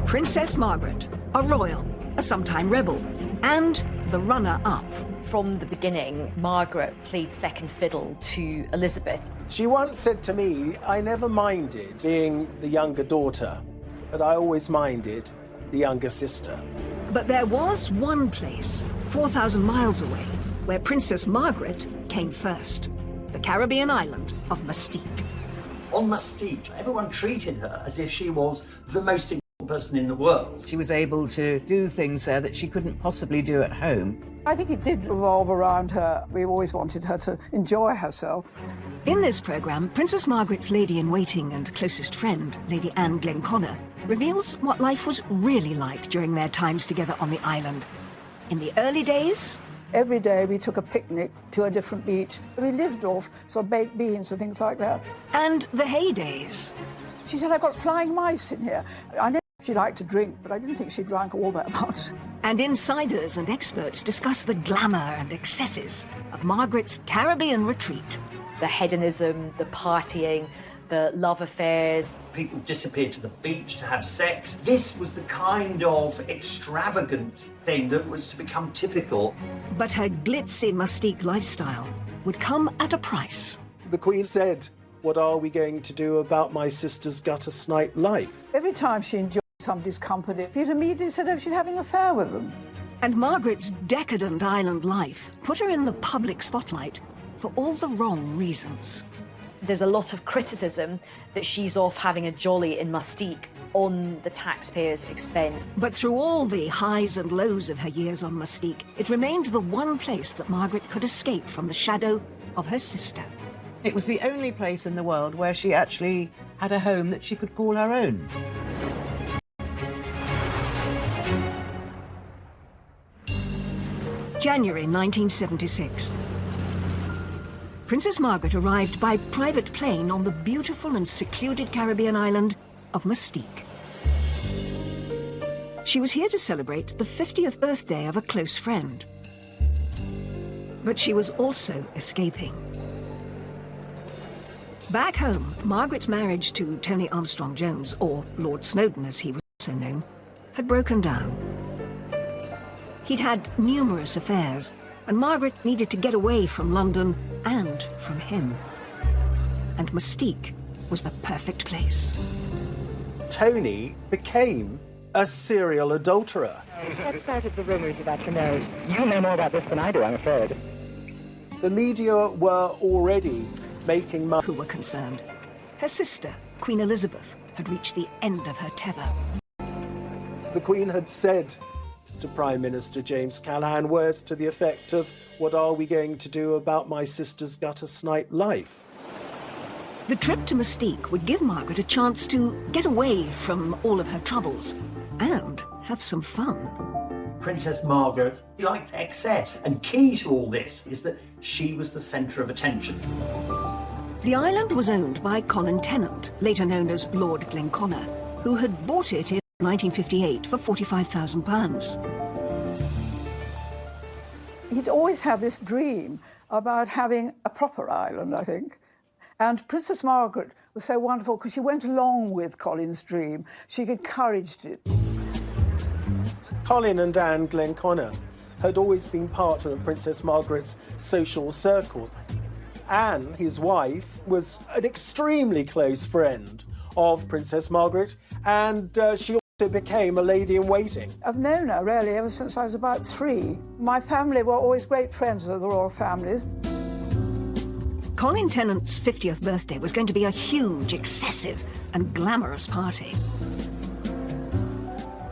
Princess Margaret, a royal, a sometime rebel, and the runner-up. From the beginning, Margaret played second fiddle to Elizabeth. She once said to me, I never minded being the younger daughter, but I always minded the younger sister. But there was one place, 4,000 miles away, where Princess Margaret came first. The Caribbean island of Mustique. On Mustique, everyone treated her as if she was the most important person in the world. She was able to do things there that she couldn't possibly do at home. I think it did revolve around her. We always wanted her to enjoy herself. In this programme, Princess Margaret's lady-in-waiting and closest friend, Lady Anne Glenconnor, reveals what life was really like during their times together on the island. In the early days... Every day we took a picnic to a different beach. We lived off sort of baked beans and things like that. And the heydays. She said, I've got flying mice in here. I know she liked to drink, but I didn't think she drank all that much. And insiders and experts discuss the glamour and excesses of Margaret's Caribbean retreat. The hedonism, the partying, the love affairs. People disappeared to the beach to have sex. This was the kind of extravagant thing that was to become typical. But her glitzy Mustique lifestyle would come at a price. The Queen said, what are we going to do about my sister's gutter snipe life? Every time she enjoyed somebody's company, Peter immediately said, oh, she's having an affair with them. And Margaret's decadent island life put her in the public spotlight for all the wrong reasons. There's a lot of criticism that she's off having a jolly in Mustique on the taxpayers' expense. But through all the highs and lows of her years on Mustique, it remained the one place that Margaret could escape from the shadow of her sister. It was the only place in the world where she actually had a home that she could call her own. January 1976. Princess Margaret arrived by private plane on the beautiful and secluded Caribbean island of Mustique. She was here to celebrate the 50th birthday of a close friend. But she was also escaping. Back home, Margaret's marriage to Tony Armstrong-Jones, or Lord Snowdon as he was also known, had broken down. He'd had numerous affairs, and Margaret needed to get away from London and from him. And Mustique was the perfect place. Tony became a serial adulterer. What started the rumours about your marriage? You know more about this than I do, I'm afraid. The media were already making money. Who were concerned. Her sister, Queen Elizabeth, had reached the end of her tether. The Queen had said to Prime Minister James Callaghan words to the effect of, what are we going to do about my sister's gutter snipe life? The trip to Mustique would give Margaret a chance to get away from all of her troubles and have some fun. Princess Margaret liked excess, and key to all this is that she was the centre of attention. The island was owned by Colin Tennant, later known as Lord Glenconnor, who had bought it in 1958 for £45,000. He'd always had this dream about having a proper island, I think. And Princess Margaret was so wonderful because she went along with Colin's dream. She encouraged it. Colin and Anne Glenconnor had always been part of Princess Margaret's social circle. Anne, his wife, was an extremely close friend of Princess Margaret, and she also became a lady-in-waiting. I've known her, really, ever since I was about 3. My family were always great friends of the royal families. Colin Tennant's 50th birthday was going to be a huge, excessive and glamorous party.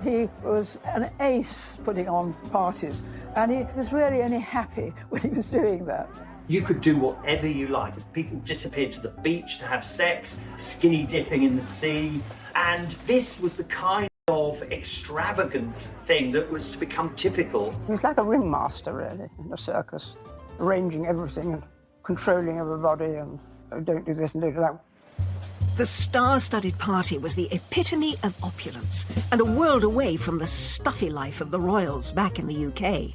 He was an ace putting on parties, and he was really only happy when he was doing that. You could do whatever you liked. People disappeared to the beach to have sex, skinny dipping in the sea, and this was the kind of extravagant thing that was to become typical. He was like a ringmaster, really, in a circus, arranging everything and controlling everybody and don't do this and don't do that. The star-studded party was the epitome of opulence and a world away from the stuffy life of the royals back in the UK.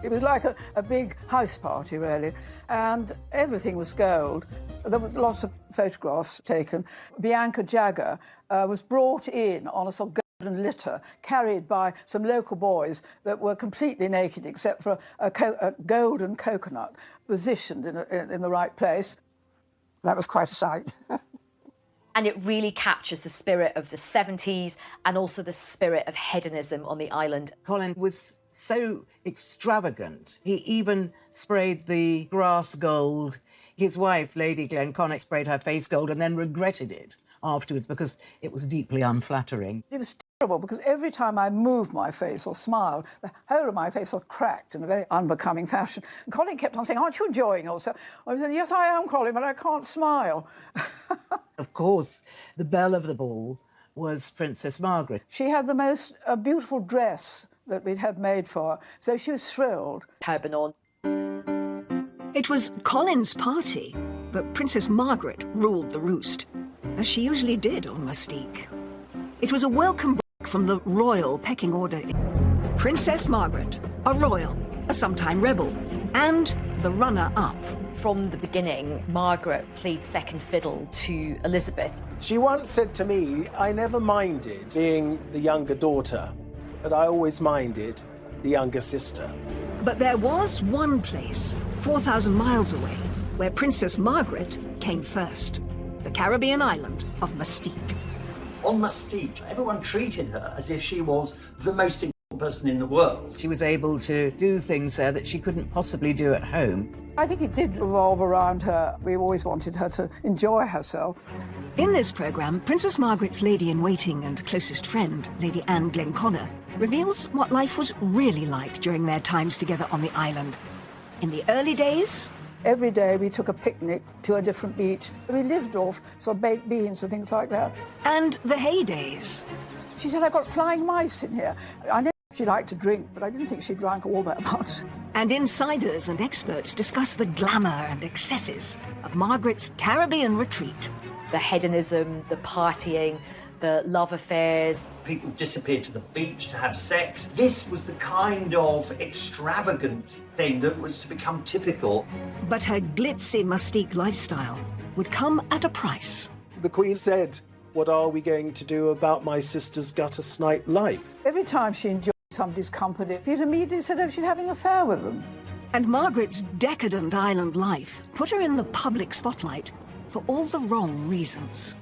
It was like a big house party, really, and everything was gold. There was lots of photographs taken. Bianca Jagger was brought in on a sort of and litter carried by some local boys that were completely naked except for a golden coconut positioned in the right place. That was quite a sight. And it really captures the spirit of the 70s and also the spirit of hedonism on the island. Colin was so extravagant. He even sprayed the grass gold. His wife, Lady Glenconner, sprayed her face gold and then regretted it afterwards because it was deeply unflattering. It was terrible because every time I moved my face or smiled, the whole of my face was cracked in a very unbecoming fashion. And Colin kept on saying, "Aren't you enjoying yourself?" I said, "Yes, I am, Colin, but I can't smile." Of course, the belle of the ball was Princess Margaret. She had the most beautiful dress that we'd had made for her, so she was thrilled. Turban on. It was Colin's party, but Princess Margaret ruled the roost, as she usually did on Mustique. It was a welcome break from the royal pecking order. Princess Margaret, a royal, a sometime rebel, and the runner-up. From the beginning, Margaret played second fiddle to Elizabeth. She once said to me, I never minded being the younger daughter, but I always minded the younger sister. But there was one place, 4,000 miles away, where Princess Margaret came first. The Caribbean island of Mustique. On Mustique, everyone treated her as if she was the most important person in the world. She was able to do things there that she couldn't possibly do at home. I think it did revolve around her. We always wanted her to enjoy herself. In this programme, Princess Margaret's lady-in-waiting and closest friend, Lady Anne Glenconner, reveals what life was really like during their times together on the island. In the early days... Every day we took a picnic to a different beach. We lived off sort of baked beans and things like that. And the heydays. She said, "I've got flying mice in here." I know she liked to drink, but I didn't think she drank all that much. And insiders and experts discuss the glamour and excesses of Margaret's Caribbean retreat. The hedonism, the partying, the love affairs. People disappeared to the beach to have sex. This was the kind of extravagant thing that was to become typical. But her glitzy Mustique lifestyle would come at a price. The Queen said, "What are we going to do about my sister's gutter snipe life?" Every time she enjoyed somebody's company, Peter immediately said, "Oh, she's having an affair with them." And Margaret's decadent island life put her in the public spotlight for all the wrong reasons.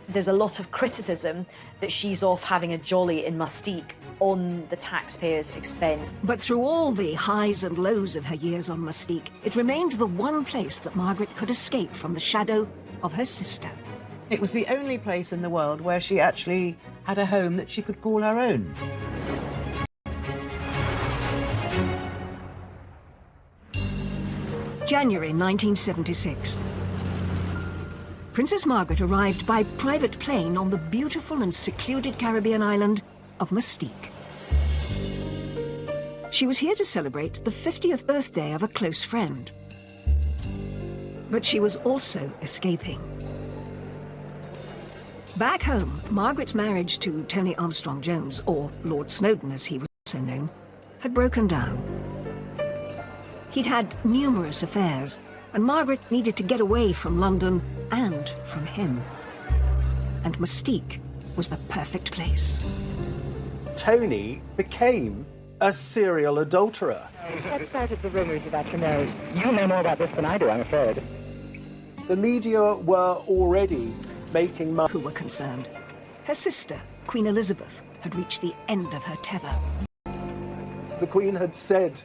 There's a lot of criticism that she's off having a jolly in Mustique on the taxpayers' expense. But through all the highs and lows of her years on Mustique, it remained the one place that Margaret could escape from the shadow of her sister. It was the only place in the world where she actually had a home that she could call her own. January 1976. Princess Margaret arrived by private plane on the beautiful and secluded Caribbean island of Mustique. She was here to celebrate the 50th birthday of a close friend. But she was also escaping. Back home, Margaret's marriage to Tony Armstrong Jones, or Lord Snowdon as he was also known, had broken down. He'd had numerous affairs, and Margaret needed to get away from London and from him. And Mustique was the perfect place. Tony became a serial adulterer. What started the rumors about your marriage? You know more about this than I do, I'm afraid. The media were already making money. Who were concerned. Her sister, Queen Elizabeth, had reached the end of her tether. The Queen had said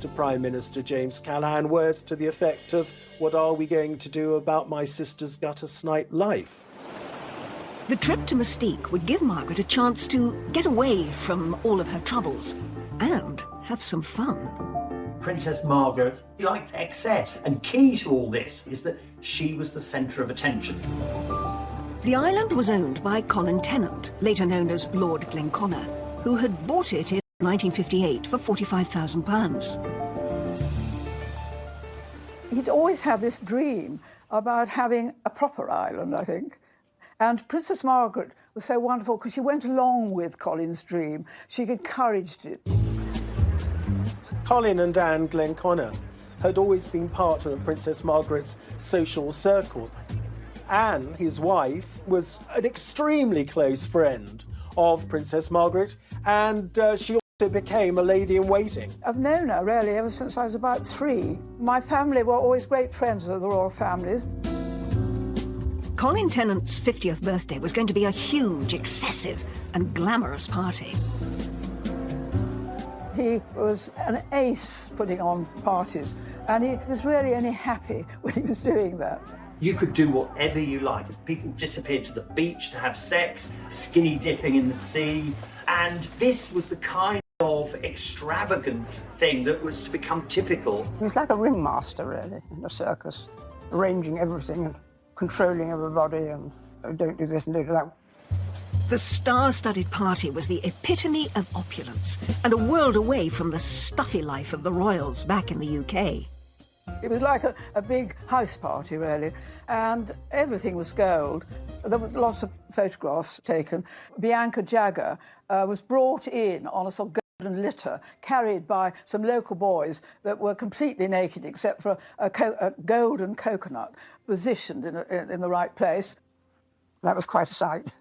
to Prime Minister James Callaghan words to the effect of, "What are we going to do about my sister's gutter snipe life?" The trip to Mustique would give Margaret a chance to get away from all of her troubles and have some fun. Princess Margaret liked excess, and key to all this is that she was the centre of attention. The island was owned by Colin Tennant, later known as Lord Glenconner, who had bought it in 1958 for £45,000. He'd always had this dream about having a proper island, I think. And Princess Margaret was so wonderful because she went along with Colin's dream. She encouraged it. Colin and Anne Glenconner had always been part of Princess Margaret's social circle. Anne, his wife, was an extremely close friend of Princess Margaret, and she also became a lady-in-waiting. I've known her, really, ever since I was about 3. My family were always great friends of the royal families. Colin Tennant's 50th birthday was going to be a huge, excessive and glamorous party. He was an ace putting on parties, and he was really only happy when he was doing that. You could do whatever you liked. People disappeared to the beach to have sex, skinny dipping in the sea, and this was the kind of extravagant thing that was to become typical. He was like a ringmaster, really, in a circus, arranging everything and controlling everybody and don't do this and don't do that. The star-studded party was the epitome of opulence and a world away from the stuffy life of the royals back in the UK. It was like a big house party, really, and everything was gold. There was lots of photographs taken. Bianca Jagger was brought in on a sort of golden litter, carried by some local boys that were completely naked except for a golden coconut positioned in the right place. That was quite a sight.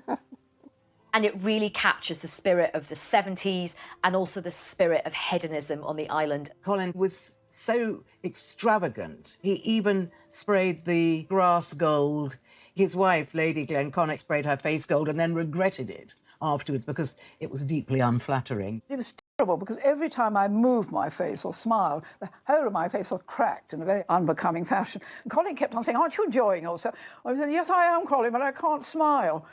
And it really captures the spirit of the 70s and also the spirit of hedonism on the island. Colin was so extravagant. He even sprayed the grass gold. His wife, Lady Glenconnick, sprayed her face gold and then regretted it afterwards because it was deeply unflattering. It was terrible because every time I moved my face or smiled, the whole of my face was cracked in a very unbecoming fashion. And Colin kept on saying, "Aren't you enjoying yourself?" I said, "Yes, I am, Colin, but I can't smile."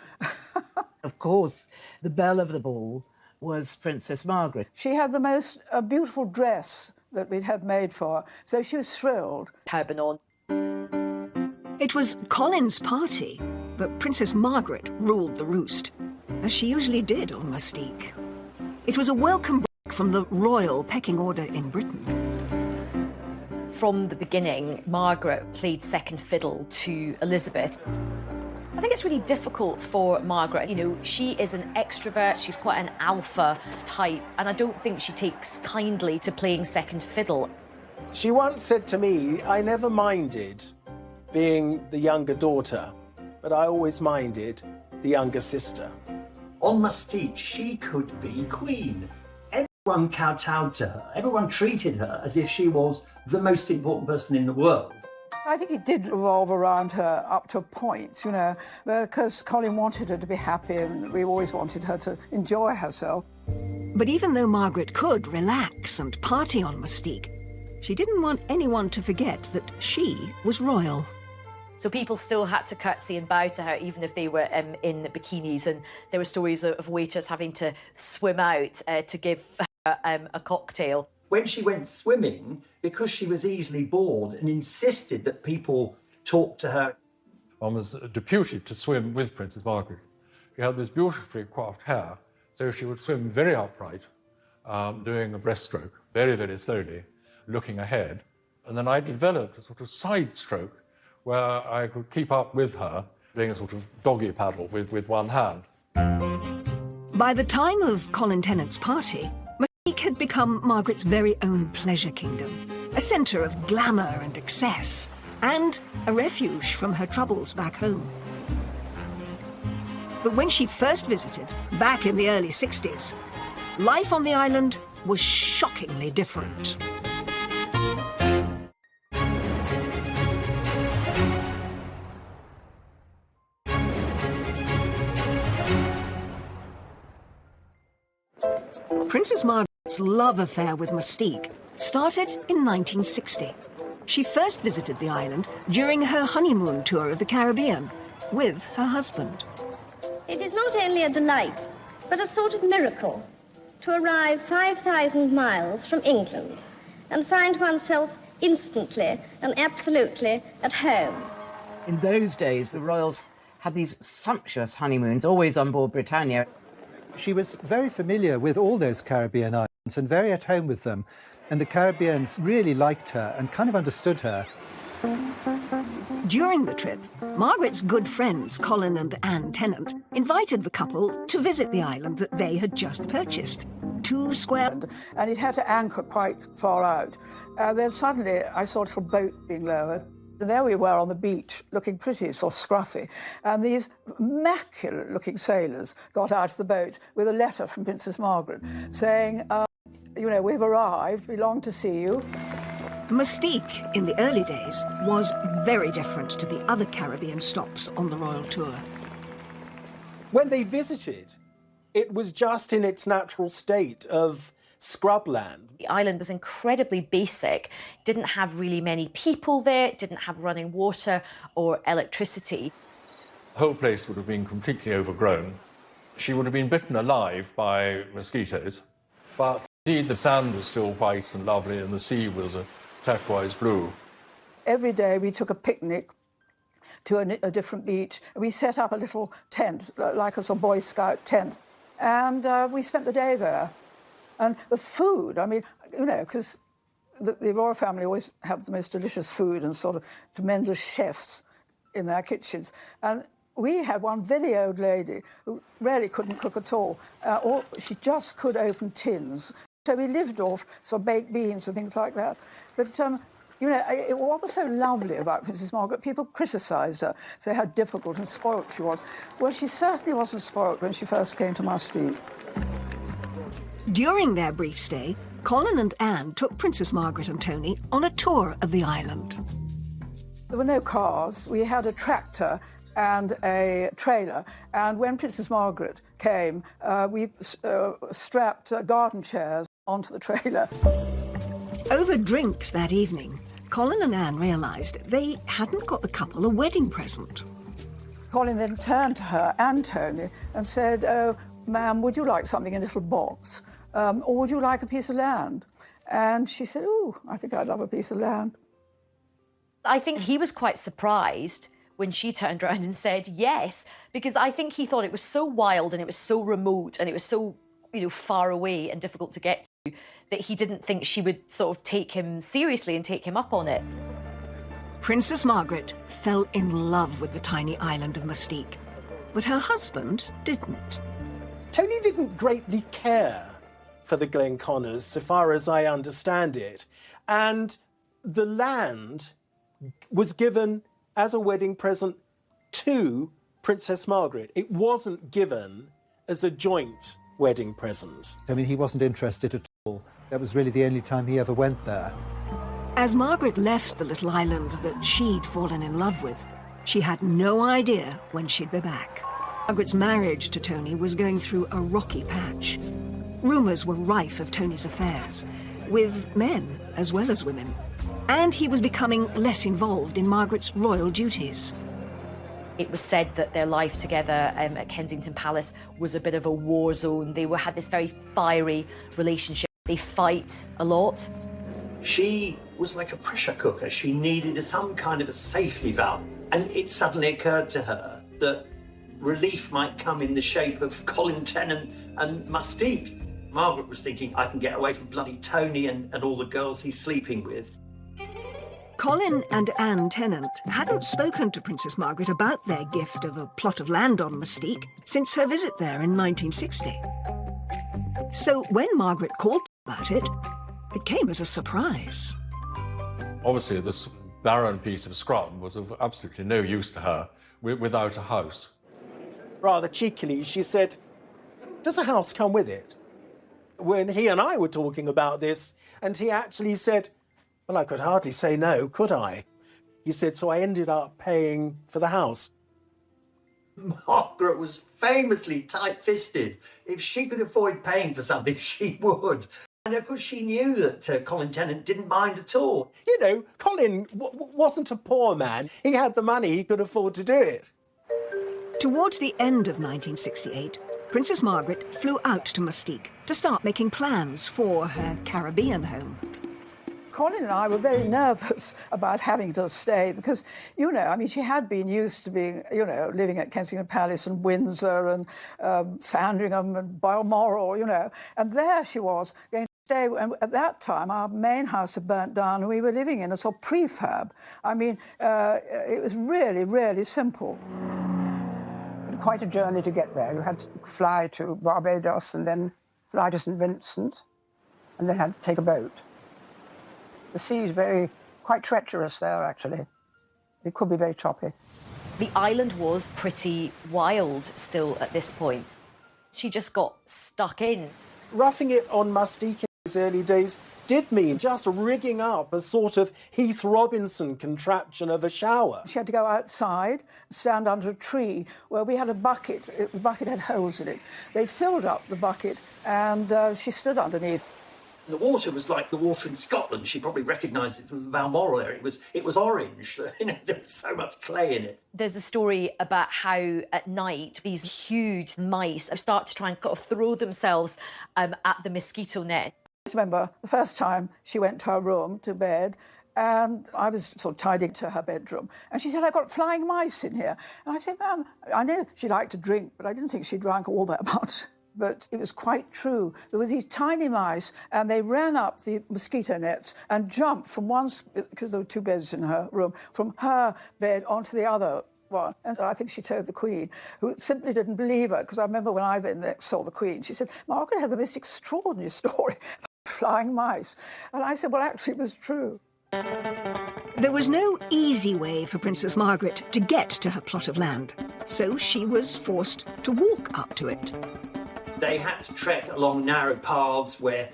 Of course, the belle of the ball was Princess Margaret. She had the most beautiful dress that we'd had made for her, so she was thrilled. Turban on. It was Colin's party, but Princess Margaret ruled the roost, as she usually did on Mustique. It was a welcome break from the royal pecking order in Britain. From the beginning, Margaret played second fiddle to Elizabeth. I think it's really difficult for Margaret. You know, she is an extrovert, she's quite an alpha type, and I don't think she takes kindly to playing second fiddle. She once said to me, "I never minded being the younger daughter, but I always minded the younger sister." On Mustique, she could be queen. Everyone kowtowed to her. Everyone treated her as if she was the most important person in the world. I think it did revolve around her up to a point, you know, because Colin wanted her to be happy and we always wanted her to enjoy herself. But even though Margaret could relax and party on Mustique, she didn't want anyone to forget that she was royal. So people still had to curtsy and bow to her, even if they were in bikinis. And there were stories of waiters having to swim out to give her a cocktail. When she went swimming, because she was easily bored and insisted that people talk to her. One was deputed to swim with Princess Margaret. She had this beautifully coiffed hair, so she would swim very upright, doing a breaststroke, very, very slowly, looking ahead. And then I developed a sort of side stroke where I could keep up with her, doing a sort of doggy paddle with one hand. By the time of Colin Tennant's party, Mustique had become Margaret's very own pleasure kingdom, a centre of glamour and excess, and a refuge from her troubles back home. But when she first visited, back in the early 60s, life on the island was shockingly different. Princess Margaret's love affair with Mustique started in 1960. She first visited the island during her honeymoon tour of the Caribbean with her husband. It is not only a delight, but a sort of miracle to arrive 5,000 miles from England and find oneself instantly and absolutely at home. In those days, the royals had these sumptuous honeymoons, always on board Britannia. She was very familiar with all those Caribbean islands and very at home with them. And the Caribbeans really liked her and kind of understood her. During the trip, Margaret's good friends, Colin and Anne Tennant, invited the couple to visit the island that they had just purchased. 2 square... And it had to anchor quite far out. Then suddenly I saw a little boat being lowered. And there we were on the beach, looking pretty sort of scruffy, and these immaculate-looking sailors got out of the boat with a letter from Princess Margaret saying, you know, we've arrived, we long to see you. Mustique, in the early days, was very different to the other Caribbean stops on the royal tour. When they visited, it was just in its natural state of scrubland. The island was incredibly basic, didn't have really many people there, didn't have running water or electricity. The whole place would have been completely overgrown. She would have been bitten alive by mosquitoes, but indeed the sand was still white and lovely and the sea was a turquoise blue. Every day we took a picnic to a different beach. We set up a little tent, like a sort of Boy Scout tent, and we spent the day there. And the food, I mean, you know, because the royal family always have the most delicious food and sort of tremendous chefs in their kitchens. And we had one very old lady who really couldn't cook at all, or she just could open tins. So we lived off sort of baked beans and things like that. But, you know, what was so lovely about Princess Margaret, people criticised her, say how difficult and spoilt she was. Well, she certainly wasn't spoilt when she first came to Mustique. During their brief stay, Colin and Anne took Princess Margaret and Tony on a tour of the island. There were no cars. We had a tractor and a trailer, and when Princess Margaret came, we strapped garden chairs onto the trailer. Over drinks that evening, Colin and Anne realised they hadn't got the couple a wedding present. Colin then turned to her and Tony and said, "Oh, ma'am, would you like something in a little box? Or would you like a piece of land?" And she said, "Oh, I think I'd love a piece of land." I think he was quite surprised when she turned around and said yes, because I think he thought it was so wild and it was so remote and it was so, you know, far away and difficult to get to that he didn't think she would sort of take him seriously and take him up on it. Princess Margaret fell in love with the tiny island of Mustique, but her husband didn't. Tony didn't greatly care for the Glenconners, so far as I understand it, and the land was given as a wedding present to Princess Margaret. It wasn't given as a joint wedding present. I mean, he wasn't interested at all. That was really the only time he ever went there. As Margaret left the little island that she'd fallen in love with, she had no idea when she'd be back. Margaret's marriage to Tony was going through a rocky patch. Rumours were rife of Tony's affairs, with men as well as women. And he was becoming less involved in Margaret's royal duties. It was said that their life together at Kensington Palace was a bit of a war zone. They had this very fiery relationship. They fight a lot. She was like a pressure cooker. She needed some kind of a safety valve. And it suddenly occurred to her that relief might come in the shape of Colin Tennant and Mustique. Margaret was thinking, I can get away from bloody Tony and all the girls he's sleeping with. Colin and Anne Tennant hadn't spoken to Princess Margaret about their gift of a plot of land on Mustique since her visit there in 1960. So when Margaret called about it, it came as a surprise. Obviously, this barren piece of scrum was of absolutely no use to her without a house. Rather cheekily, she said, "Does a house come with it?" When he and I were talking about this, and he actually said, "Well, I could hardly say no, could I?" He said, so I ended up paying for the house. Margaret was famously tight-fisted. If she could avoid paying for something, she would. And of course, she knew that Colin Tennant didn't mind at all. You know, Colin wasn't a poor man. He had the money, he could afford to do it. Towards the end of 1968, Princess Margaret flew out to Mustique to start making plans for her Caribbean home. Colin and I were very nervous about having to stay because, you know, I mean, she had been used to being, you know, living at Kensington Palace and Windsor and Sandringham and Balmoral, you know, and there she was going to stay. And at that time, our main house had burnt down and we were living in a sort of prefab. I mean, it was really, really simple. Quite a journey to get there. You had to fly to Barbados and then fly to St. Vincent and then had to take a boat. The sea is quite treacherous there, actually. It could be very choppy. The island was pretty wild still at this point. She just got stuck in. Roughing it on Mustique in his early days did mean just rigging up a sort of Heath Robinson contraption of a shower. She had to go outside, stand under a tree where we had a bucket. The bucket had holes in it. They filled up the bucket and she stood underneath. The water was like the water in Scotland. She probably recognised it from the Balmoral area. It was orange. There was so much clay in it. There's a story about how at night these huge mice start to try and sort of throw themselves at the mosquito net. I remember the first time she went to her room, to bed, and I was sort of tidying to her bedroom. And she said, "I've got flying mice in here." And I said, "Ma'am," I knew she liked to drink, but I didn't think she drank all that much. But it was quite true. There were these tiny mice, and they ran up the mosquito nets and jumped from one, because there were two beds in her room, from her bed onto the other one. And I think she told the Queen, who simply didn't believe her, because I remember when I then next saw the Queen, she said, "Margaret had the most extraordinary story about flying mice." And I said, well, actually, it was true. There was no easy way for Princess Margaret to get to her plot of land, so she was forced to walk up to it. They had to trek along narrow paths where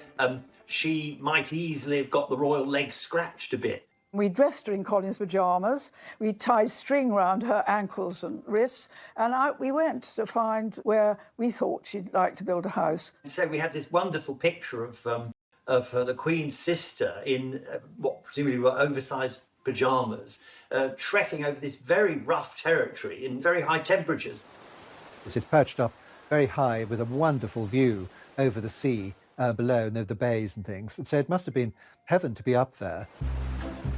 she might easily have got the royal legs scratched a bit. We dressed her in Colin's pyjamas, we tied string round her ankles and wrists, and out we went to find where we thought she'd like to build a house. So we had this wonderful picture of the Queen's sister in what presumably were oversized pyjamas, trekking over this very rough territory in very high temperatures. It's perched up very high with a wonderful view over the sea below and over the bays and things. And so it must have been heaven to be up there.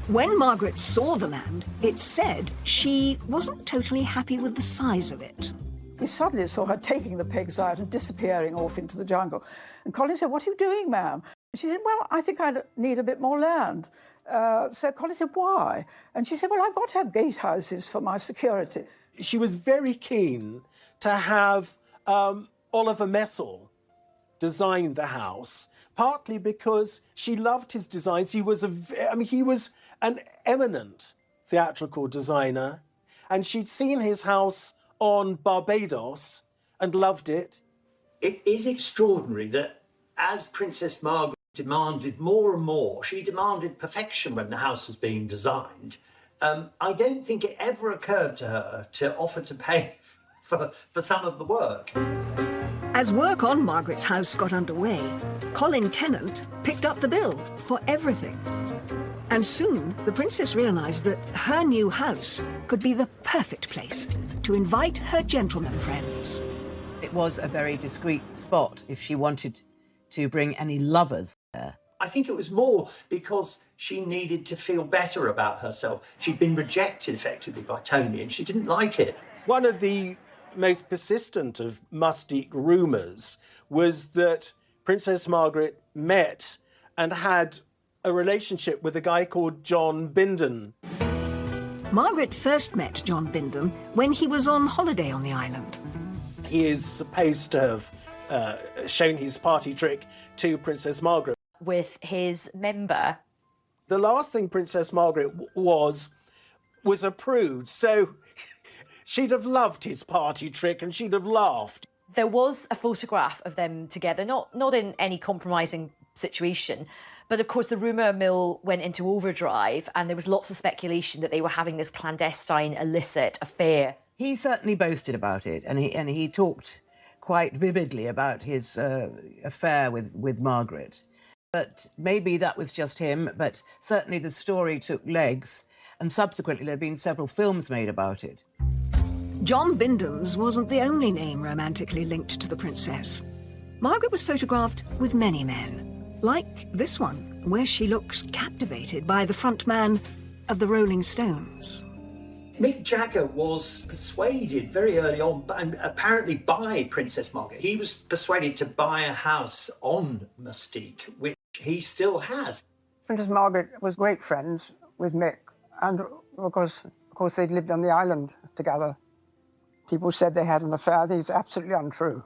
When Margaret saw the land, it said she wasn't totally happy with the size of it. We suddenly saw her taking the pegs out and disappearing off into the jungle. And Colin said, "What are you doing, ma'am?" And she said, "Well, I think I need a bit more land." So Colin said, "Why?" And she said, "Well, I've got to have gatehouses for my security." She was very keen to have Oliver Messel designed the house, partly because she loved his designs. He was an eminent theatrical designer, and she'd seen his house on Barbados and loved it. It is extraordinary that as Princess Margaret demanded more and more, she demanded perfection when the house was being designed. I don't think it ever occurred to her to offer to pay for some of the work. As work on Margaret's house got underway, Colin Tennant picked up the bill for everything. And soon, the princess realised that her new house could be the perfect place to invite her gentleman friends. It was a very discreet spot if she wanted to bring any lovers there. I think it was more because she needed to feel better about herself. She'd been rejected effectively by Tony and she didn't like it. One of the most persistent of Mustique rumours was that Princess Margaret met and had a relationship with a guy called John Bindon. Margaret first met John Bindon when he was on holiday on the island. He is supposed to have shown his party trick to Princess Margaret. With his member. The last thing Princess Margaret was a prude, so she'd have loved his party trick and she'd have laughed. There was a photograph of them together, not in any compromising situation, but of course the rumour mill went into overdrive and there was lots of speculation that they were having this clandestine, illicit affair. He certainly boasted about it, and he talked quite vividly about his affair with Margaret. But maybe that was just him, but certainly the story took legs, and subsequently there have been several films made about it. John Bindon's wasn't the only name romantically linked to the princess. Margaret was photographed with many men, like this one, where she looks captivated by the front man of the Rolling Stones. Mick Jagger was persuaded very early on, and apparently by Princess Margaret. He was persuaded to buy a house on Mustique, which he still has. Princess Margaret was great friends with Mick, and of course they'd lived on the island together. People said they had an affair. I think it's absolutely untrue.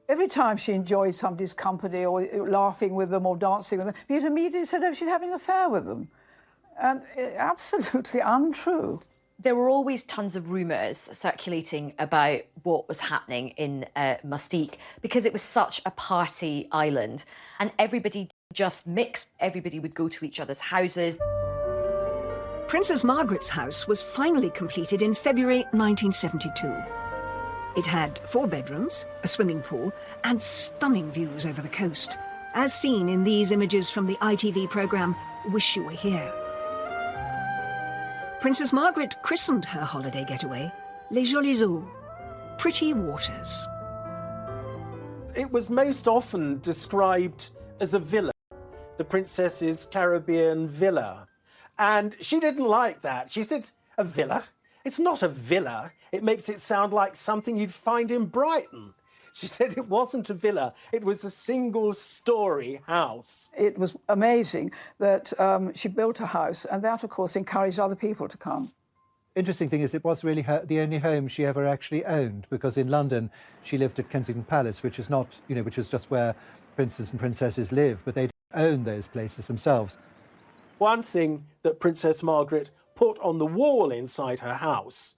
Every time she enjoyed somebody's company or laughing with them or dancing with them, you'd immediately said, "Oh, she's having an affair with them." And absolutely untrue. There were always tons of rumours circulating about what was happening in Mustique because it was such a party island and everybody just mixed. Everybody would go to each other's houses. Princess Margaret's house was finally completed in February 1972. It had 4 bedrooms, a swimming pool, and stunning views over the coast, as seen in these images from the ITV programme Wish You Were Here. Princess Margaret christened her holiday getaway Les Jolies Eaux, pretty waters. It was most often described as a villa, the princess's Caribbean villa. And she didn't like that. She said, a villa? It's not a villa. It makes it sound like something you'd find in Brighton. She said it wasn't a villa, it was a single-storey house. It was amazing that she built a house, and that, of course, encouraged other people to come. Interesting thing is it was really the only home she ever actually owned, because in London she lived at Kensington Palace, which is not, which is just where princes and princesses live, but they didn't own those places themselves. One thing that Princess Margaret put on the wall inside her house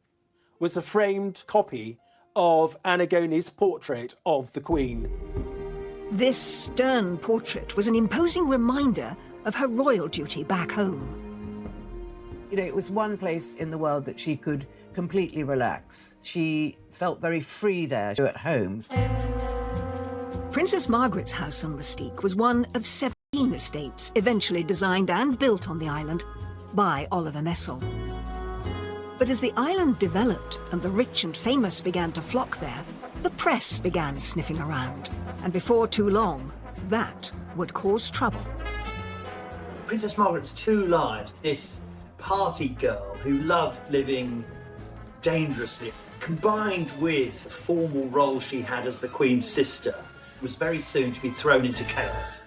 was a framed copy of Annigone's portrait of the Queen. This stern portrait was an imposing reminder of her royal duty back home. It was one place in the world that she could completely relax. She felt very free there, at home. Princess Margaret's house on Mustique was one of 17 estates eventually designed and built on the island by Oliver Messel. But as the island developed and the rich and famous began to flock there, the press began sniffing around. And before too long, that would cause trouble. Princess Margaret's 2 lives, this party girl who loved living dangerously, combined with the formal role she had as the Queen's sister, was very soon to be thrown into chaos.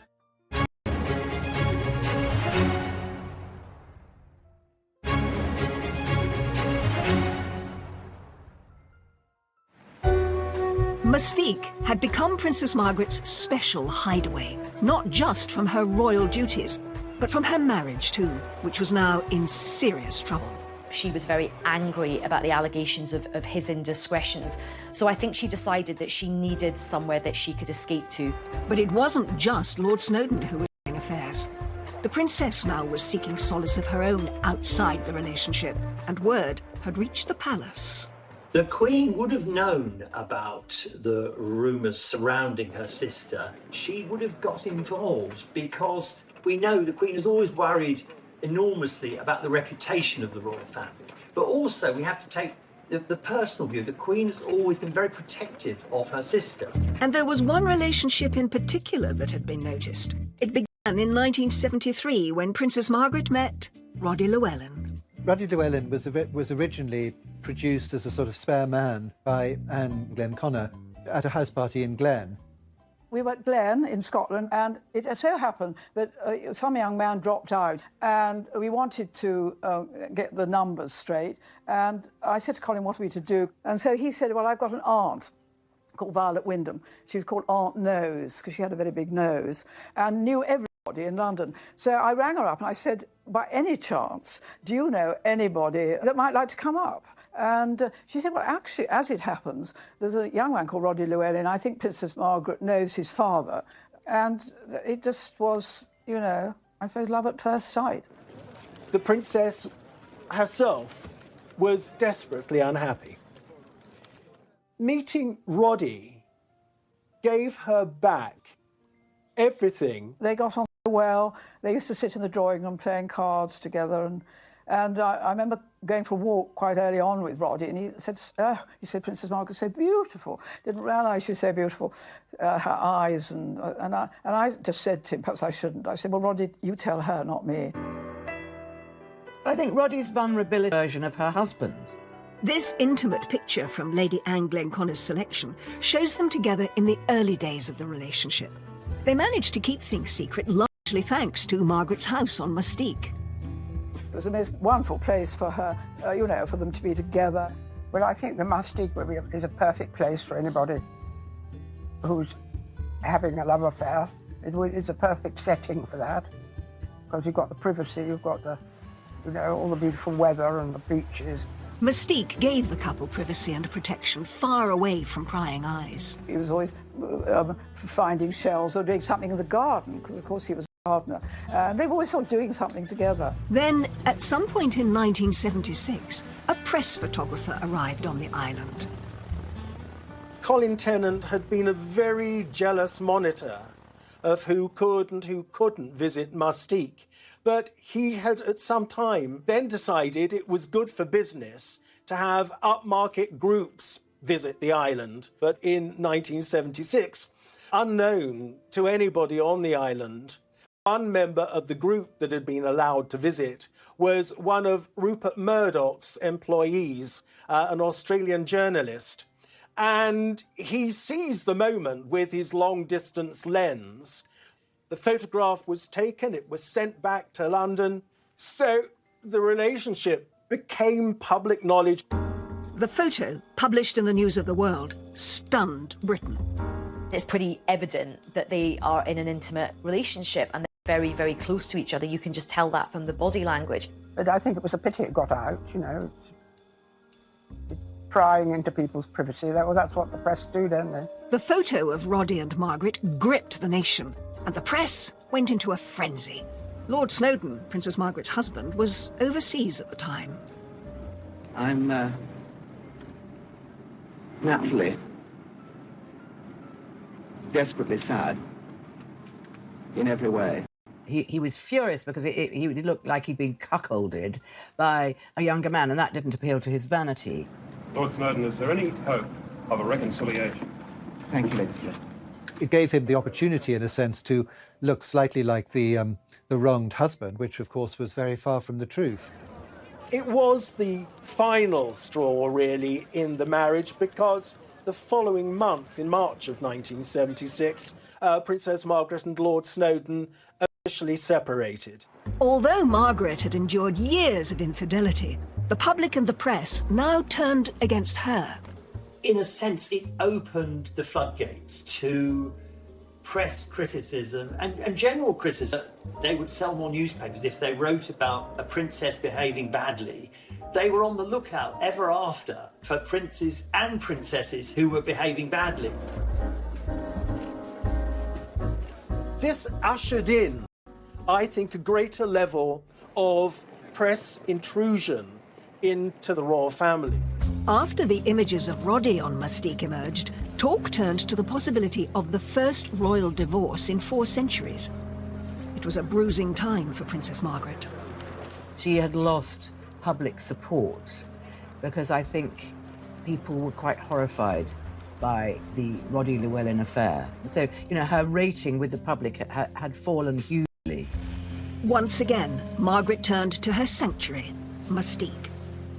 Mustique had become Princess Margaret's special hideaway, not just from her royal duties, but from her marriage too, which was now in serious trouble. She was very angry about the allegations of his indiscretions, so I think she decided that she needed somewhere that she could escape to. But it wasn't just Lord Snowdon who was doing affairs. The princess now was seeking solace of her own outside the relationship, and word had reached the palace. The Queen would have known about the rumours surrounding her sister. She would have got involved because we know the Queen has always worried enormously about the reputation of the royal family. But also we have to take the personal view. The Queen has always been very protective of her sister. And there was one relationship in particular that had been noticed. It began in 1973 when Princess Margaret met Roddy Llewellyn. Roddy Llewellyn was originally produced as a sort of spare man by Anne Glenconner at a house party in Glen. We were at Glen in Scotland, and it so happened that some young man dropped out, and we wanted to get the numbers straight. And I said to Colin, what are we to do? And so he said, well, I've got an aunt called Violet Wyndham. She was called Aunt Nose because she had a very big nose and knew everybody in London. So I rang her up and I said, by any chance, do you know anybody that might like to come up? And she said, well, actually, as it happens, there's a young man called Roddy Llewellyn. I think Princess Margaret knows his father. And it just was, I suppose, love at first sight. The princess herself was desperately unhappy. Meeting Roddy gave her back everything. They got on well. They used to sit in the drawing room playing cards together. And I remember going for a walk quite early on with Roddy, and he said, Princess Margaret's so beautiful. Didn't realise she was so beautiful, her eyes. And I just said to him, perhaps I shouldn't. I said, well, Roddy, you tell her, not me. I think Roddy's vulnerability version of her husband. This intimate picture from Lady Anne Glenconner's selection shows them together in the early days of the relationship. They managed to keep things secret largely thanks to Margaret's house on Mustique. It was the most wonderful place for her, for them to be together. Well, I think the Mustique is a perfect place for anybody who's having a love affair. It's a perfect setting for that, because you've got the privacy, you've got the, all the beautiful weather and the beaches, Mustique gave the couple privacy and protection far away from prying eyes. He was always finding shells or doing something in the garden, because of course he was a gardener. They were always sort of doing something together. Then, at some point in 1976, a press photographer arrived on the island. Colin Tennant had been a very jealous monitor of who could and who couldn't visit Mustique. But he had at some time then decided it was good for business to have upmarket groups visit the island. But in 1976, unknown to anybody on the island, one member of the group that had been allowed to visit was one of Rupert Murdoch's employees, an Australian journalist. And he seized the moment with his long-distance lens. The photograph was taken, it was sent back to London, so the relationship became public knowledge. The photo, published in the News of the World, stunned Britain. It's pretty evident that they are in an intimate relationship and they're very, very close to each other. You can just tell that from the body language. But I think it was a pity it got out, you know. Prying into people's privacy. That's what the press do, don't they? The photo of Roddy and Margaret gripped the nation, and the press went into a frenzy. Lord Snowdon, Princess Margaret's husband, was overseas at the time. I'm naturally desperately sad in every way. He was furious because he looked like he'd been cuckolded by a younger man, and that didn't appeal to his vanity. Lord Snowdon, is there any hope of a reconciliation? Thank you, Lady Smith. It gave him the opportunity, in a sense, to look slightly like the wronged husband, which, of course, was very far from the truth. It was the final straw, really, in the marriage, because the following month, in March of 1976, Princess Margaret and Lord Snowdon officially separated. Although Margaret had endured years of infidelity, the public and the press now turned against her. In a sense, it opened the floodgates to press criticism and general criticism. They would sell more newspapers if they wrote about a princess behaving badly. They were on the lookout ever after for princes and princesses who were behaving badly. This ushered in, I think, a greater level of press intrusion into the royal family. After the images of Roddy on Mustique emerged, talk turned to the possibility of the first royal divorce in 4 centuries. It was a bruising time for Princess Margaret. She had lost public support because I think people were quite horrified by the Roddy Llewellyn affair. So, you know, her rating with the public had fallen hugely. Once again, Margaret turned to her sanctuary, Mustique.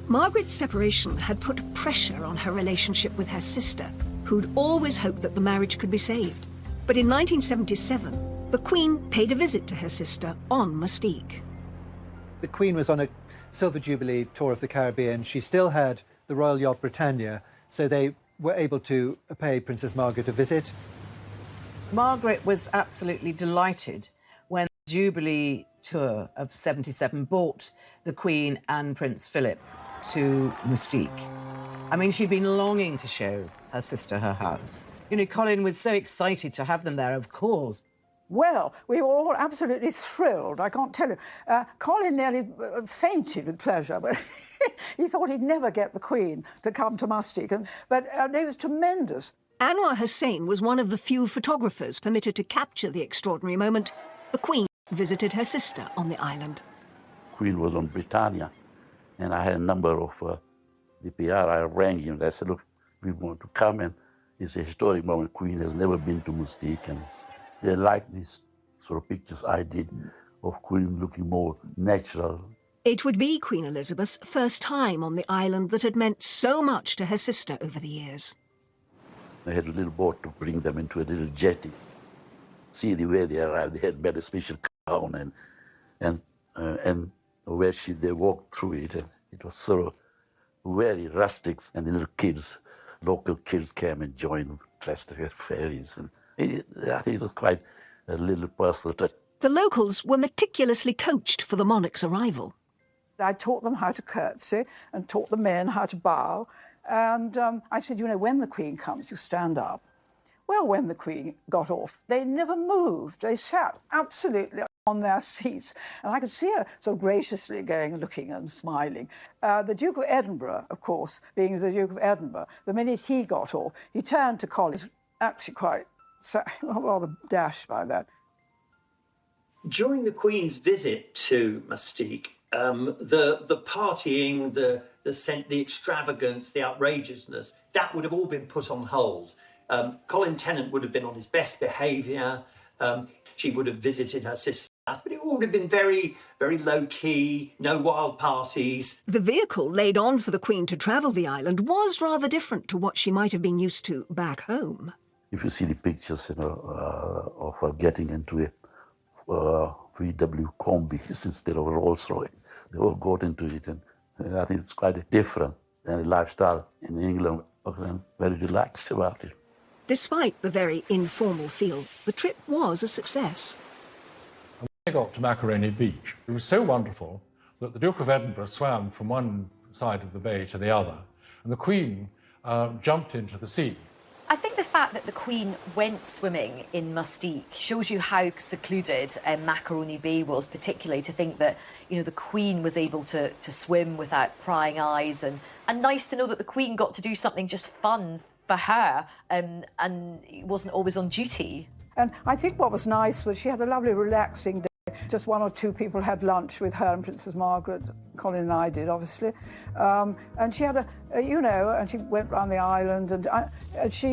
Margaret's separation had put pressure on her relationship with her sister, who'd always hoped that the marriage could be saved. But in 1977, the Queen paid a visit to her sister on Mustique. The Queen was on a Silver Jubilee tour of the Caribbean. She still had the Royal Yacht Britannia, so they were able to pay Princess Margaret a visit. Margaret was absolutely delighted when the Jubilee tour of 77 brought the Queen and Prince Philip to Mustique. I mean, she'd been longing to show her sister her house. You know, Colin was so excited to have them there, of course. Well, we were all absolutely thrilled, I can't tell you. Colin nearly fainted with pleasure, but he thought he'd never get the Queen to come to Mustique. But it was tremendous. Anwar Hussain was one of the few photographers permitted to capture the extraordinary moment. The Queen visited her sister on the island. Queen was on Britannia, and I had a number of the PR. I rang him and I said, look, we want to come, and it's a historic moment. Queen has never been to Mustique, and they like these sort of pictures I did of Queen looking more natural. It would be Queen Elizabeth's first time on the island that had meant so much to her sister over the years. They had a little boat to bring them into a little jetty. See the way they arrived. They had made a special gown, and where they walked through it, and it was sort of very rustic. And the little kids, local kids, came and joined, dressed as fairies, and I think it was quite a little personal touch. The locals were meticulously coached for the monarch's arrival. I taught them how to curtsy and taught the men how to bow. And I said, you know, when the Queen comes, you stand up. Well, when the Queen got off, they never moved. They sat absolutely on their seats. And I could see her so graciously going and looking and smiling. The Duke of Edinburgh, of course, being the Duke of Edinburgh, the minute he got off, he turned to Colin. He was actually quite rather dashed by that. During the Queen's visit to Mustique, the partying, the extravagance, the outrageousness, that would have all been put on hold. Colin Tennant would have been on his best behaviour. She would have visited her sister, but it all would have been very, very low-key, no wild parties. The vehicle laid on for the Queen to travel the island was rather different to what she might have been used to back home. If you see the pictures, you know, of her getting into a VW Combis instead of a Rolls Royce, they all got into it, and I think it's quite different than the lifestyle in England. I'm very relaxed about it. Despite the very informal feel, the trip was a success. When they got to Macaroni Beach, it was so wonderful that the Duke of Edinburgh swam from one side of the bay to the other, and the Queen jumped into the sea. I think the fact that the Queen went swimming in Mustique shows you how secluded Macaroni Bay was, particularly to think that, you know, the Queen was able to swim without prying eyes, and nice to know that the Queen got to do something just fun for her and wasn't always on duty. And I think what was nice was she had a lovely relaxing day. Just one or two people had lunch with her and Princess Margaret. Colin and I did, obviously. And she had and she went round the island, and she,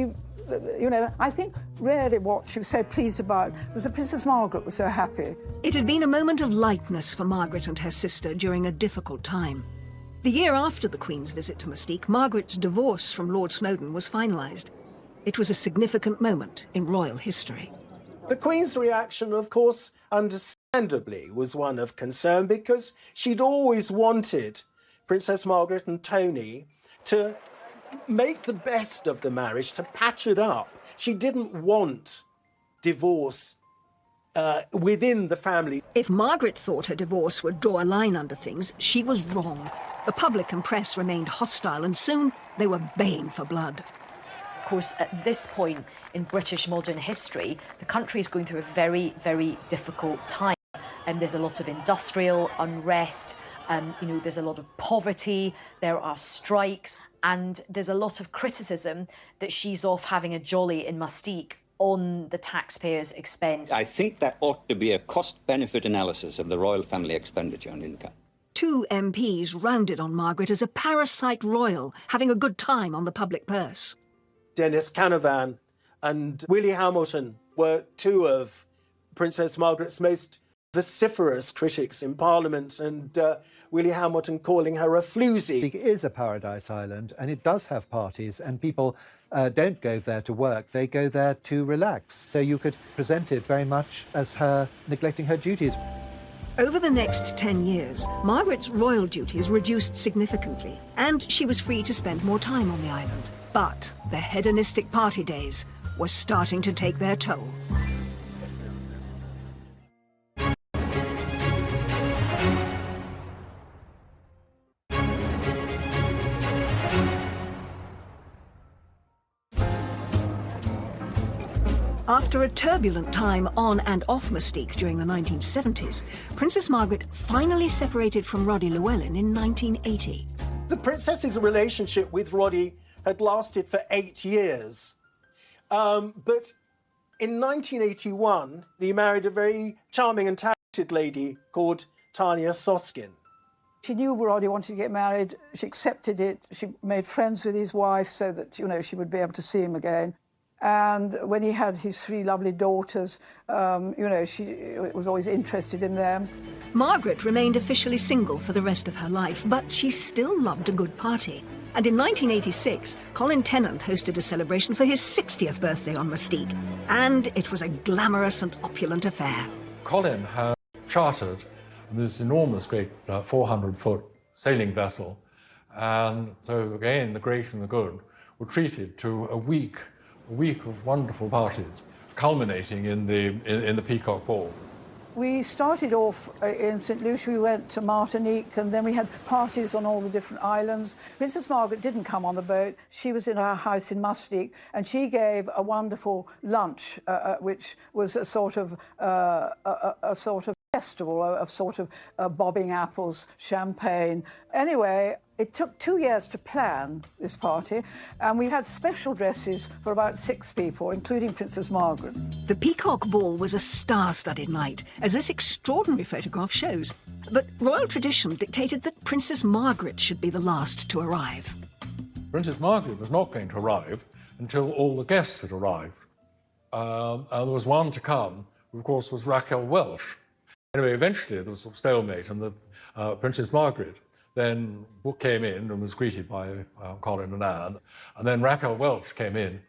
you know, I think really what she was so pleased about was that Princess Margaret was so happy. It had been a moment of lightness for Margaret and her sister during a difficult time. The year after the Queen's visit to Mustique, Margaret's divorce from Lord Snowdon was finalised. It was a significant moment in royal history. The Queen's reaction, of course, understandably, was one of concern, because she'd always wanted Princess Margaret and Tony to make the best of the marriage, to patch it up. She didn't want divorce within the family. If Margaret thought her divorce would draw a line under things, she was wrong. The public and press remained hostile, and soon they were baying for blood. Of course, at this point in British modern history, the country is going through a very, very difficult time. There's a lot of industrial unrest, there's a lot of poverty, there are strikes, and there's a lot of criticism that she's off having a jolly in Mustique on the taxpayers' expense. I think that ought to be a cost-benefit analysis of the royal family expenditure on income. 2 MPs rounded on Margaret as a parasite royal, having a good time on the public purse. Dennis Canavan and Willie Hamilton were 2 of Princess Margaret's most vociferous critics in Parliament, and Willie Hamilton calling her a floozy. It is a paradise island, and it does have parties, and people don't go there to work, they go there to relax. So you could present it very much as her neglecting her duties. Over the next 10 years, Margaret's royal duties reduced significantly, and she was free to spend more time on the island. But the hedonistic party days were starting to take their toll. After a turbulent time on and off Mustique during the 1970s, Princess Margaret finally separated from Roddy Llewellyn in 1980. The princess's relationship with Roddy had lasted for 8 years. But in 1981, he married a very charming and talented lady called Tanya Soskin. She knew Roddy wanted to get married. She accepted it. She made friends with his wife so that, she would be able to see him again. And when he had his 3 lovely daughters, she was always interested in them. Margaret remained officially single for the rest of her life, but she still loved a good party. And in 1986, Colin Tennant hosted a celebration for his 60th birthday on Mustique. And it was a glamorous and opulent affair. Colin had chartered this enormous, great 400-foot sailing vessel. And so, again, the great and the good were treated to a week of wonderful parties, culminating in the Peacock Ball. We started off in St. Lucia, we went to Martinique, and then we had parties on all the different islands. Princess Margaret didn't come on the boat. She was in her house in Mustique, and she gave a wonderful lunch, which was a sort of festival of bobbing apples, champagne. Anyway, it took 2 years to plan this party, and we had special dresses for about 6 people, including Princess Margaret. The Peacock Ball was a star-studded night, as this extraordinary photograph shows. But royal tradition dictated that Princess Margaret should be the last to arrive. Princess Margaret was not going to arrive until all the guests had arrived. And there was one to come, who of course was Raquel Welch. Anyway, eventually there was a stalemate, and the Princess Margaret then came in and was greeted by Colin and Anne, and then Raquel Welch came in.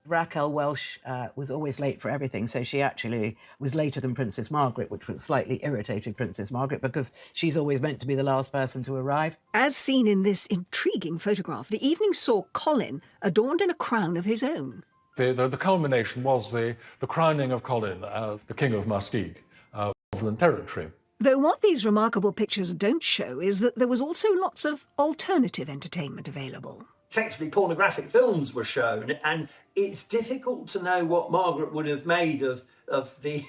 Raquel Welch was always late for everything, so she actually was later than Princess Margaret, which was slightly irritated Princess Margaret because she's always meant to be the last person to arrive. As seen in this intriguing photograph, the evening saw Colin adorned in a crown of his own. The culmination was the crowning of Colin as the King of Mustique, Northern Territory. Though what these remarkable pictures don't show is that there was also lots of alternative entertainment available. Effectively, pornographic films were shown, and it's difficult to know what Margaret would have made of the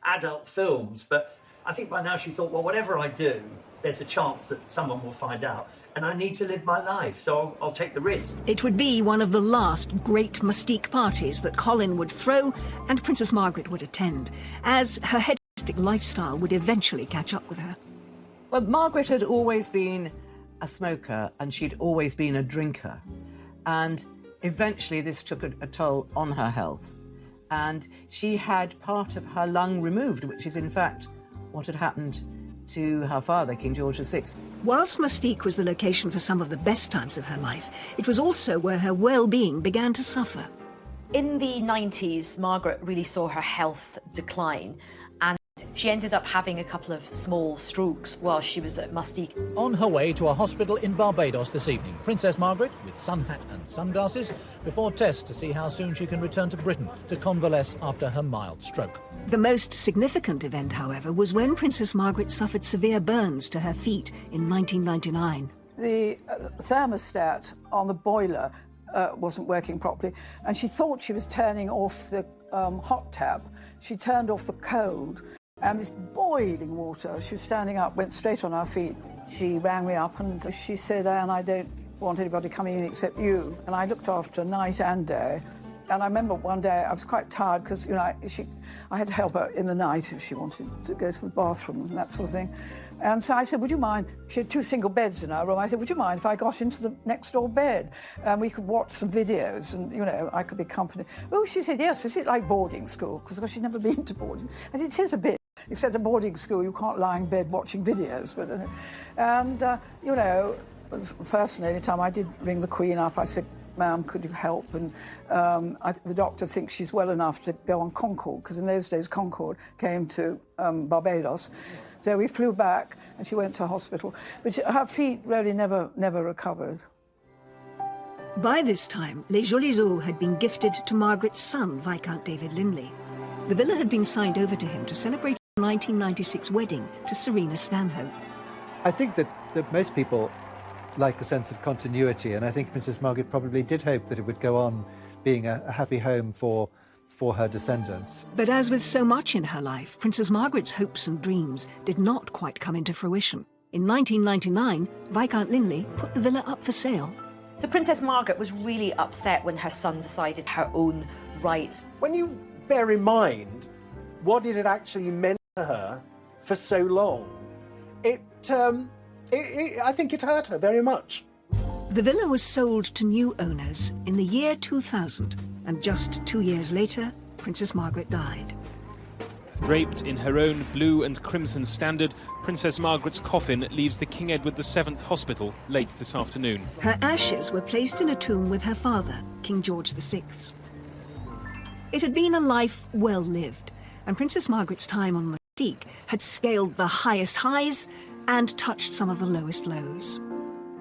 adult films. But I think by now she thought, well, whatever I do, there's a chance that someone will find out, and I need to live my life, so I'll take the risk. It would be one of the last great Mustique parties that Colin would throw and Princess Margaret would attend, as her hedonistic lifestyle would eventually catch up with her. Well, Margaret had always been a smoker, and she'd always been a drinker, and eventually this took a toll on her health, and she had part of her lung removed, which is in fact what had happened to her father, King George VI. Whilst Mustique was the location for some of the best times of her life, it was also where her well-being began to suffer. In the 90s, Margaret really saw her health decline, and she ended up having a couple of small strokes while she was at Mustique. On her way to a hospital in Barbados this evening, Princess Margaret, with sun hat and sunglasses, before tests to see how soon she can return to Britain to convalesce after her mild stroke. The most significant event, however, was when Princess Margaret suffered severe burns to her feet in 1999. The thermostat on the boiler wasn't working properly, and she thought she was turning off the hot tap. She turned off the cold, and this boiling water, she was standing up, went straight on her feet. She rang me up and she said, Anne, I don't want anybody coming in except you. And I looked after her night and day. And I remember one day I was quite tired because, you know, I had to help her in the night if she wanted to go to the bathroom and that sort of thing. And so I said, would you mind, she had 2 single beds in her room, I said, would you mind if I got into the next door bed and we could watch some videos and, you know, I could be company. Oh, she said, yes, is it like boarding school? Because, of course, she'd never been to boarding. I said, it is a bit. Except at boarding school, you can't lie in bed watching videos. But, you know, personally, any time I did ring the Queen up, I said, ma'am, could you help? And the doctor thinks she's well enough to go on Concorde, because in those days Concorde came to Barbados. So we flew back and she went to hospital. But her feet really never recovered. By this time, Les Jolies Eaux had been gifted to Margaret's son, Viscount David Linley. The villa had been signed over to him to celebrate the 1996 wedding to Serena Stanhope. I think that most people like a sense of continuity, and I think Princess Margaret probably did hope that it would go on being a happy home for her descendants. But as with so much in her life, Princess Margaret's hopes and dreams did not quite come into fruition. In 1999, Viscount Linley put the villa up for sale. So Princess Margaret was really upset when her son decided her own right. When you bear in mind what it had actually meant to her for so long, I think it hurt her very much. The villa was sold to new owners in the year 2000, and just 2 years later, Princess Margaret died. Draped in her own blue and crimson standard, Princess Margaret's coffin leaves the King Edward VII Hospital late this afternoon. Her ashes were placed in a tomb with her father, King George VI. It had been a life well lived, and Princess Margaret's time on Mustique had scaled the highest highs and touched some of the lowest lows.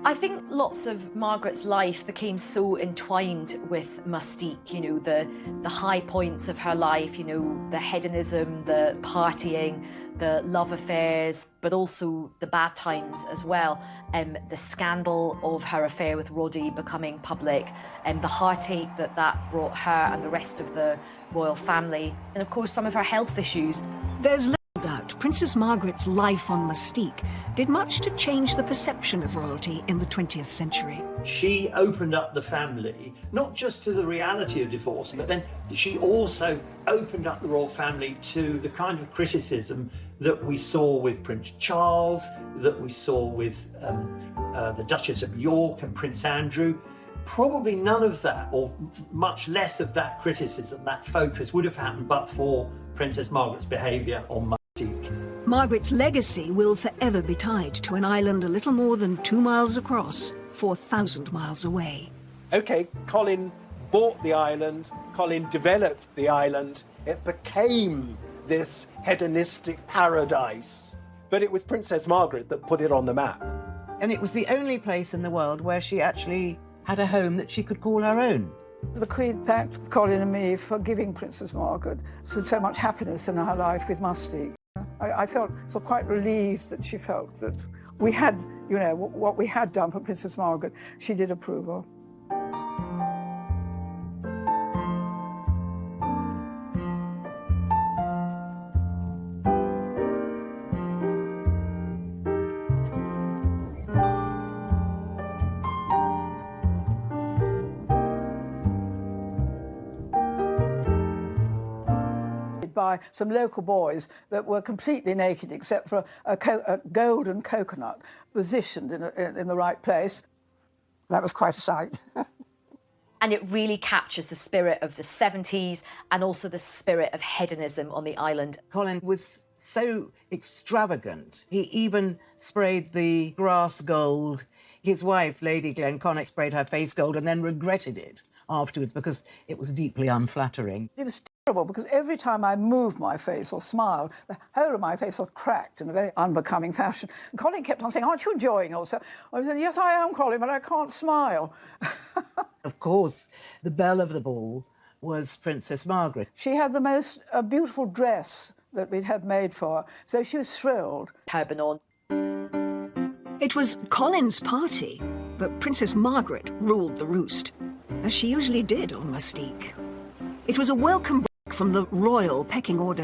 I think lots of Margaret's life became so entwined with Mustique, you know, the high points of her life, you know, the hedonism, the partying, the love affairs, but also the bad times as well. The scandal of her affair with Roddy becoming public, and the heartache that brought her and the rest of the royal family, and of course some of her health issues. There's little doubt Princess Margaret's life on Mustique did much to change the perception of royalty in the 20th century. She opened up the family, not just to the reality of divorce, but then she also opened up the royal family to the kind of criticism that we saw with Prince Charles, that we saw with the Duchess of York and Prince Andrew. Probably none of that, or much less of that criticism, that focus, would have happened but for Princess Margaret's behaviour on Mustique. Margaret's legacy will forever be tied to an island a little more than 2 miles across, 4,000 miles away. OK, Colin bought the island, Colin developed the island, it became this hedonistic paradise. But it was Princess Margaret that put it on the map. And it was the only place in the world where she actually had a home that she could call her own. The Queen thanked Colin and me for giving Princess Margaret so much happiness in her life with Mustique. I felt so quite relieved that she felt that we had, you know, what we had done for Princess Margaret, she did approve of. By some local boys that were completely naked except for a golden coconut positioned in the right place. That was quite a sight. And it really captures the spirit of the 70s and also the spirit of hedonism on the island. Colin was so extravagant. He even sprayed the grass gold. His wife, Lady Glenconnick, sprayed her face gold and then regretted it afterwards because it was deeply unflattering. It was terrible because every time I moved my face or smiled, the whole of my face was cracked in a very unbecoming fashion. And Colin kept on saying, "Aren't you enjoying yourself?" I said, "Yes, I am, Colin, but I can't smile." Of course, the belle of the ball was Princess Margaret. She had the most beautiful dress that we'd had made for her, so she was thrilled. Turban on. It was Colin's party, but Princess Margaret ruled the roost, as she usually did on Mustique. It was a welcome break from the royal pecking order